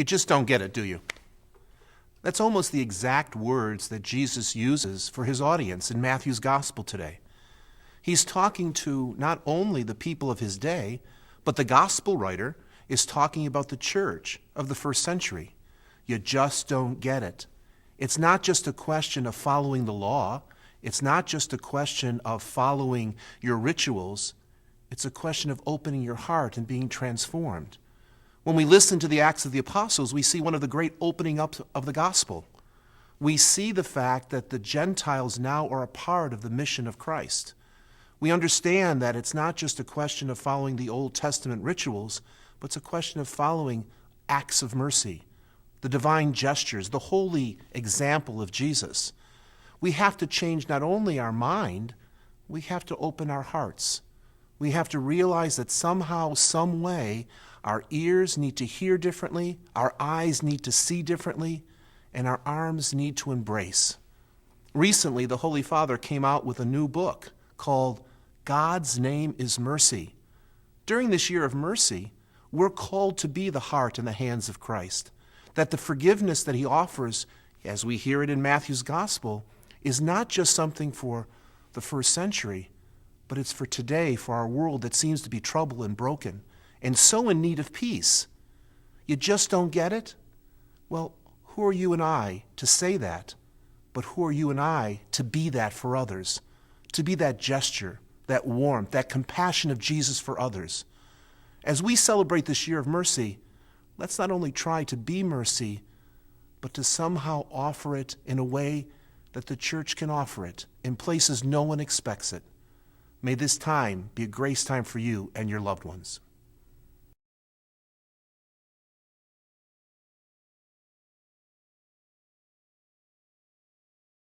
You just don't get it, do you? That's almost the exact words that Jesus uses for his audience in Matthew's gospel today. He's talking to not only the people of his day, but the gospel writer is talking about the church of the first century. You just don't get it. It's not just a question of following the law. It's not just a question of following your rituals. It's a question of opening your heart and being transformed. When we listen to the Acts of the Apostles, we see one of the great opening up of the gospel. We see the fact that the Gentiles now are a part of the mission of Christ. We understand that it's not just a question of following the Old Testament rituals, but it's a question of following acts of mercy, the divine gestures, the holy example of Jesus. We have to change not only our mind, we have to open our hearts. We have to realize that somehow, some way, our ears need to hear differently, our eyes need to see differently, and our arms need to embrace. Recently, the Holy Father came out with a new book called God's Name is Mercy. During this year of mercy, we're called to be the heart and the hands of Christ, that the forgiveness that he offers, as we hear it in Matthew's gospel, is not just something for the first century, but it's for today, for our world that seems to be troubled and broken, and so in need of peace. You just don't get it? Well, who are you and I to say that? But who are you and I to be that for others? To be that gesture, that warmth, that compassion of Jesus for others. As we celebrate this year of mercy, let's not only try to be mercy, but to somehow offer it in a way that the church can offer it, in places no one expects it. May this time be a grace time for you and your loved ones.